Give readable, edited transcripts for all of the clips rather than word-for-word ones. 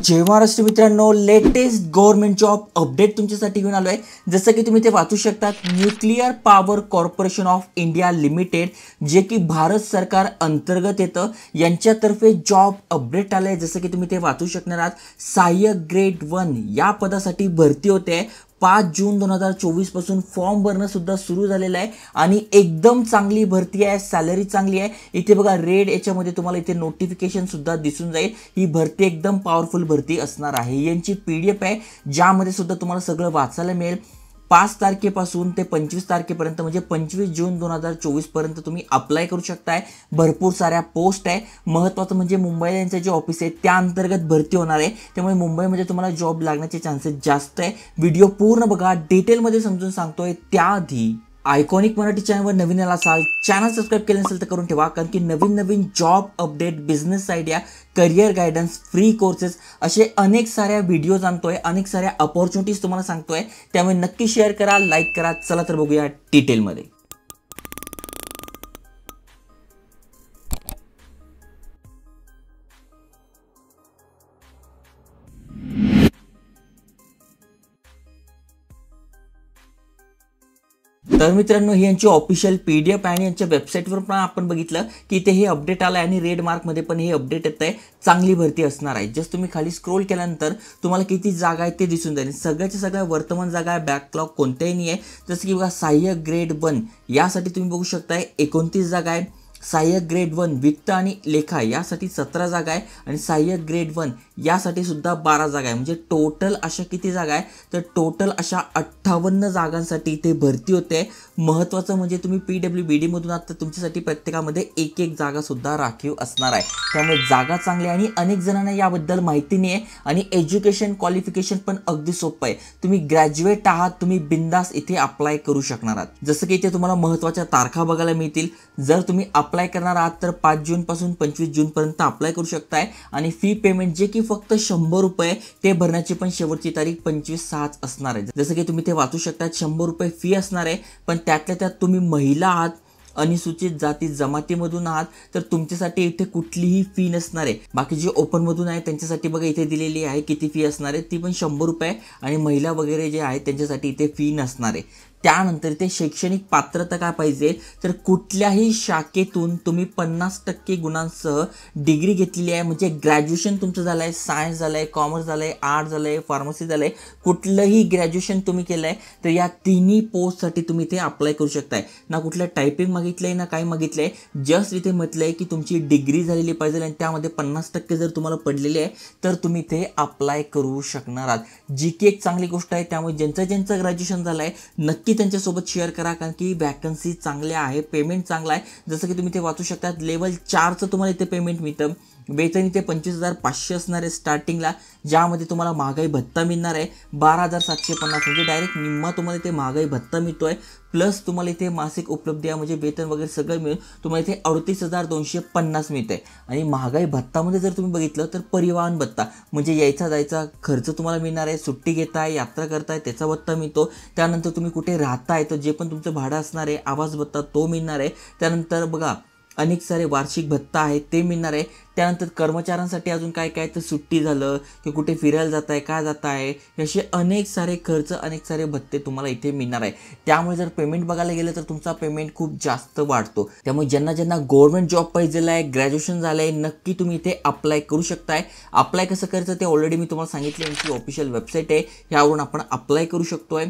जय महाराष्ट्र मित्रांनो, latest government job update तुमच्यासाठी घेऊन आलो आहे। जसं की तुम्ही ते वाचू शकता, nuclear power corporation of India limited जे की भारत सरकार अंतर्गत येतं, यांच्यातर्फे जॉब अपडेट आलं आहे। जसं की तुम्ही ते वाचू शकणार आहात, सहाय्यक ग्रेड 1 या पदासाठी भरती होते। 5 जून 2024 पासून फॉर्म भरणं सुद्धा सुरू झालेलं आहे आणि एकदम चांगली भरती आहे, सॅलरी चांगली आहे। इथे बघा रेड याच्यामध्ये तुम्हाला इथे नोटिफिकेशन सुद्धा दिसून जाईल। ही भरती एकदम पॉवरफुल भरती असणार आहे। यांची PDF आहे ज्यामध्ये सुद्धा तुम्हाला सगळं वाचायला मिळेल। 5 तारखेपासून ते 25 तारखेपर्यंत म्हणजे 25 जून 2024 पर्यंत तुम्ही अप्लाय करू शकताय। भरपूर साऱ्या पोस्ट आहे। महत्त्वाचं म्हणजे मुंबईला यांचं जे ऑफिस आहे त्या अंतर्गत भरती होणार आहे, त्यामुळे मुंबईमध्ये तुम्हाला जॉब लागण्याचे चान्सेस जास्त आहे। व्हिडिओ पूर्ण बघा, डिटेलमध्ये समजून सांगतोय। त्याआधी आयकॉनिक मराठी चॅनलवर नवीन आला असाल, चॅनल सबस्क्राइब केलं नसेल तर करून ठेवा, कारण की नवीन नवीन job update, business idea, career guidance, free courses असे अनेक साऱ्या व्हिडिओज आणतोय, अनेक साऱ्या अपॉर्च्युनिटीज तुम्हाला सांगतोय। त्यामुळे नक्की शेअर करा, लाईक करा। चला तर बघूया डिटेलमध्ये। तर मित्रांनो, ही यांची ऑफिशियल PDF आहे आणि यांच्या वेबसाईटवर पण आपण बघितलं की इथे हे अपडेट आलं आहे आणि रेड मार्कमध्ये पण हे अपडेट येत आहे। चांगली भरती असणार आहे। जस्ट तुम्ही खाली स्क्रोल केल्यानंतर तुम्हाला किती जागा आहेत ते दिसून जाईल। सगळ्याच्या सगळ्या वर्तमान जागा आहे, बॅकलॉग कोणत्याही नाही आहे। जसं की बघा, सहाय्यक ग्रेड 1 यासाठी तुम्ही बघू शकताय 29 जागा आहे। सहाय्यक ग्रेड 1 वित्त आणि लेखा यासाठी 17 जागा आहे आणि सहाय्यक ग्रेड 1 यासाठी सुद्धा 12 जागा आहे। म्हणजे टोटल अशा किती जागा आहे, तर टोटल अशा 58 जागांसाठी इथे भरती होते। महत्त्वाचं म्हणजे तुम्ही PWBD मधून आहात तर तुमच्यासाठी प्रत्येकामध्ये एक एक जागा सुद्धा राखीव असणार आहे। त्यामुळे जागा चांगली आणि अनेक जणांना याबद्दल माहिती नाही आहे। आणि एज्युकेशन क्वालिफिकेशन पण अगदी सोपं आहे। तुम्ही ग्रॅज्युएट आहात, तुम्ही बिंदास इथे अप्लाय करू शकणार आहात। जसं की इथे तुम्हाला महत्त्वाच्या तारखा बघायला मिळतील। जर तुम्ही अप्लाय करणार आहात तर 5 जून पासून 25 जून पर्यंत अप्लाय करू शकताय। आणि फी पेमेंट जे की फक्त 100 रुपये, ते भरण्याची पण शेवटची तारीख 25/6 असणार आहे। जसं की तुम्ही ते वाचू शकता, 100 रुपये फी असणार आहे। पण त्यातल्या त्यात तुम्ही महिला आहात, अनुसूचित जाती जमातीमधून आहात तर तुमच्यासाठी इथे कुठलीही फी नसणार आहे। बाकी जे ओपन मधून आहे त्यांच्यासाठी बघा इथे दिलेली आहे किती फी असणार आहे, ती पण 100 रुपये। आणि महिला वगैरे जे आहेत त्यांच्यासाठी इथे फी नसणार आहे। त्यानंतर ते शैक्षणिक पात्रता काय पाहिजे, तर कुठल्याही शाखेतून तुम्ही 50% गुणांसह डिग्री घेतलेली आहे। म्हणजे ग्रॅज्युएशन तुमचं झालं आहे, सायन्स झालं आहे, कॉमर्स झालं आहे, आर्ट झालं आहे, फार्मसी झालं आहे, कुठलंही ग्रॅज्युएशन तुम्ही केलं आहे तर या तिन्ही पोस्टसाठी तुम्ही इथे अप्लाय करू शकताय। ना कुठलं टायपिंग मागितलं आहे ना काय मागितलं आहे, जस्ट इथे म्हटलं आहे की तुमची डिग्री झालेली पाहिजे आणि त्यामध्ये 50% जर तुम्हाला पडलेले आहे तर तुम्ही इथे अप्लाय करू शकणार आहात, जी की एक चांगली गोष्ट आहे। त्यामुळे ज्यांचं ग्रॅज्युएशन झालं आहे नक्की त्यांच्यासोबत शेअर करा, कारण की वॅकन्सी चांगल्या आहे, पेमेंट चांगला आहे। जसं की तुम्ही ते वाचू शकता, लेवल 4चं तुम्हाला इथे पेमेंट मिळतं। वेतन इथे 25,500 असणार आहे स्टार्टिंगला, ज्यामध्ये तुम्हाला महागाई भत्ता मिळणार आहे 12,750, म्हणजे डायरेक्ट निम्मा तुम्हाला इथे महागाई भत्ता मिळतोय। प्लस तुम्हाला इथे मासिक उपलब्धी आहे, म्हणजे वेतन वगैरे सगळं मिळून तुम्हाला इथे 38,250 मिळते। आणि महागाई भत्तामध्ये जर तुम्ही बघितलं तर परिवहन भत्ता, म्हणजे यायचा जायचा खर्च तुम्हाला मिळणार आहे। सुट्टी घेताय, यात्रा करताय त्याचा भत्ता मिळतो। त्यानंतर तुम्ही कुठे राहताय तर जे पण तुमचं भाडं असणार आहे, आवास भत्ता तो मिळणार आहे। त्यानंतर बघा अनेक सारे वार्षिक भत्ता आहेत ते मिळणार आहे। त्यानंतर कर्मचाऱ्यांसाठी अजून काय काय, तर सुट्टी झालं की कुठे फिरायला जात आहे, काय जात आहे, असे अनेक सारे खर्च, अनेक सारे भत्ते तुम्हाला इथे मिळणार आहे। त्यामुळे जर पेमेंट बघायला गेलं तर तुमचा पेमेंट खूप जास्त वाढतो। त्यामुळे ज्यांना गव्हर्नमेंट जॉब पाहिजे आहे, ग्रॅज्युएशन झालं आहे, नक्की तुम्ही इथे अप्लाय करू शकताय। अप्लाय कसं करायचं ते ऑलरेडी मी तुम्हाला सांगितलं, यांची ऑफिशियल वेबसाईट आहे, यावरून आपण अप्लाय करू शकतोय।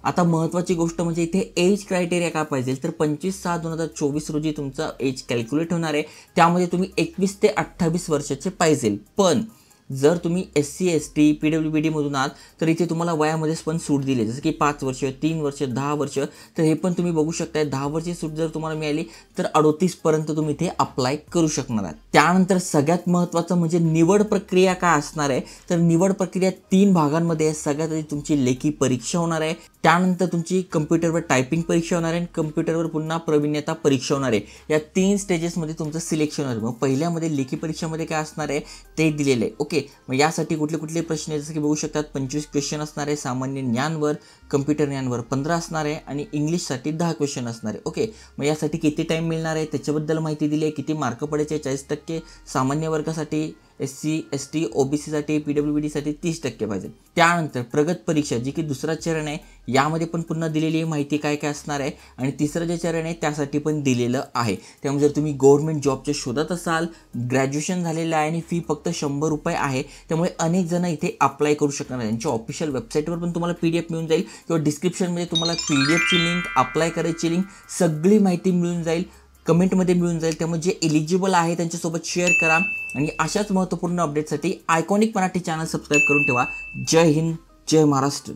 आता महत्त्वाची गोष्ट म्हणजे इथे एज क्रायटेरिया काय पाहिजे, तर 25/6/2024 रोजी तुमचा एज कॅल्क्युलेट होणार आहे। त्यामध्ये तुम्ही 21 ते 28 वर्षाचे पाहिजे। पण जर तुम्ही SC ST PWBD मधून आहात तर इथे तुम्हाला वयामध्येच पण सूट दिली, जसं की 5 वर्ष, 3 वर्ष, 10 वर्ष। तर हे पण तुम्ही बघू शकताय, 10 वर्षची सूट जर तुम्हाला मिळाली तर 38 पर्यंत तुम्ही इथे अप्लाय करू शकणार आहात। त्यानंतर सगळ्यात महत्त्वाचं म्हणजे निवड प्रक्रिया काय असणार आहे, तर निवड प्रक्रिया 3 भागांमध्ये आहे। सगळ्यात आधी तुमची लेखी परीक्षा होणार आहे, त्यानंतर तुमची कम्प्युटरवर टायपिंग परीक्षा होणार आहे, कम्प्युटरवर पुन्हा प्रवीणता परीक्षा होणार आहे। या 3 स्टेजेसमध्ये तुमचं सिलेक्शन होणार आहे। मग पहिल्यामध्ये लेखी परीक्षेमध्ये काय असणार आहे ते दिलेलं आहे। ओके, मग यासाठी कुठले कुठले प्रश्न जसं की बघू शकतात, 25 क्वेश्चन असणार आहे। सामान्य ज्ञानवर, कम्प्युटर ज्ञानवर 15 असणार आहे आणि इंग्लिशसाठी 10 क्वेश्चन असणार आहे। ओके, मग यासाठी किती टाइम मिळणार आहे त्याच्याबद्दल माहिती दिली आहे। किती मार्क पडायचे, 40% सामान्य वर्गासाठी SC ST OBC साठी PWBD साठी 30% पाहिजे। त्यानंतर प्रगत परीक्षा जी की दुसरा चरण आहे, यामध्ये पण पुन्हा दिलेली माहिती काय काय असणार आहे आणि तिसरं जे चरण आहे त्यासाठी पण दिलेलं आहे। त्यामुळे जर तुम्ही गव्हर्नमेंट जॉबचे शोधत असाल, ग्रॅज्युएशन झालेलं आहे आणि फी फक्त 100 रुपये आहे, त्यामुळे अनेक जण इथे अप्लाय करू शकणार आहे। त्यांच्या ऑफिशियल वेबसाईटवर पण तुम्हाला PDF मिळून जाईल किंवा डिस्क्रिप्शनमध्ये तुम्हाला PDFची लिंक, अप्लाय करायची लिंक, सगळी माहिती मिळून जाईल, कमेंटमध्ये मिळून जाईल। त्यामुळे जे एलिजिबल आहे त्यांच्यासोबत शेअर करा आणि अशाच महत्त्वपूर्ण अपडेटसाठी आयकॉनिक मराठी चॅनल सबस्क्राईब करून ठेवा। जय हिंद, जय महाराष्ट्र।